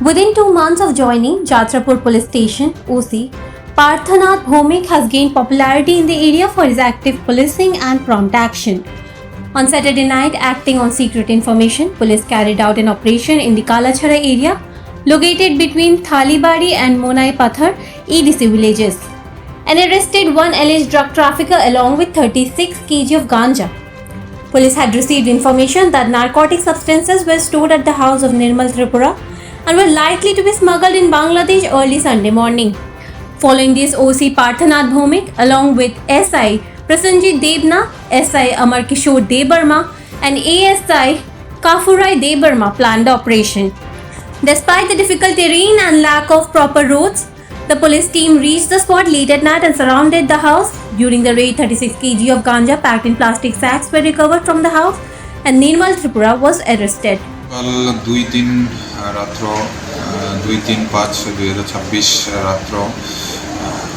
Within 2 months of joining Jatrapur Police Station, OC Parthanath Bhomik has gained popularity in the area for his active policing and prompt action. On Saturday night, acting on secret information, police carried out an operation in the Kalachhara area located between Thalibari and Monai Pathar EDC villages and arrested one alleged drug trafficker along with 36 kg of ganja. Police had received information that narcotic substances were stored at the house of Nirmal Tripura and were likely to be smuggled in Bangladesh early Sunday morning. Following this, OC Parthanath Bhomik along with SI Prasenjit Debna, SI Amar Kishore Debarma and ASI Kafurai Debarma planned the operation. Despite the difficult terrain and lack of proper roads, the police team reached the spot late at night and surrounded the house. During the raid, 36 kg of ganja packed in plastic sacks were recovered from the house and Nirmal Tripura was arrested. কাল 2-3 রাত্র 2-3-5-2026 রাত্র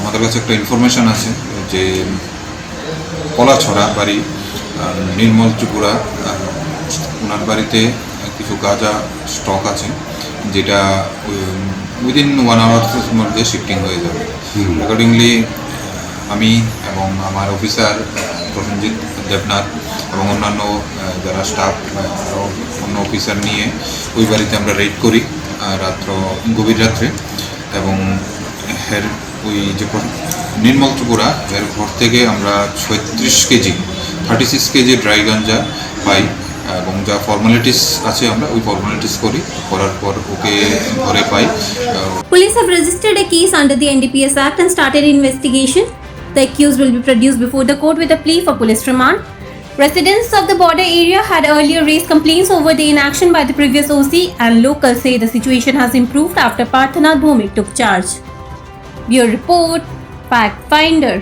আমাদের কাছে একটা information আছে যে কলাছড়া বাড়ি নির্মল ত্রিপুরা ওনার বাড়িতে কিছু গাঁজা স্টক আছে যেটা উইদিন 1 আওয়ার্সের মধ্যে শিফটিং হয়ে যাবে। অ্যাকর্ডিংলি আমি এবং আমার অফিসার প্রসেনজিৎ দেবনাথ এবং অন্যান্য যারা স্টাফ অন্য অফিসার নিয়ে ওই বাড়িতে আমরা রেড করি গভীর রাত্রে এবং এর ওই যে নির্মল ত্রিপুরা এর ঘর থেকে আমরা 36 কেজি ড্রাই গাঞ্জা পাই এবং যা ফর্মালিটিস আছে আমরা ওই ফর্মালিটিস করার পর ওকে ঘরে পাই। Police have registered a case under the NDPS Act and started investigation. The accused will be produced before the court with a plea for police remand. Residents of the border area had earlier raised complaints over the inaction by the previous OC, and locals say the situation has improved after Parthanath Bhomik took charge. Bureau Report, Fact Finder.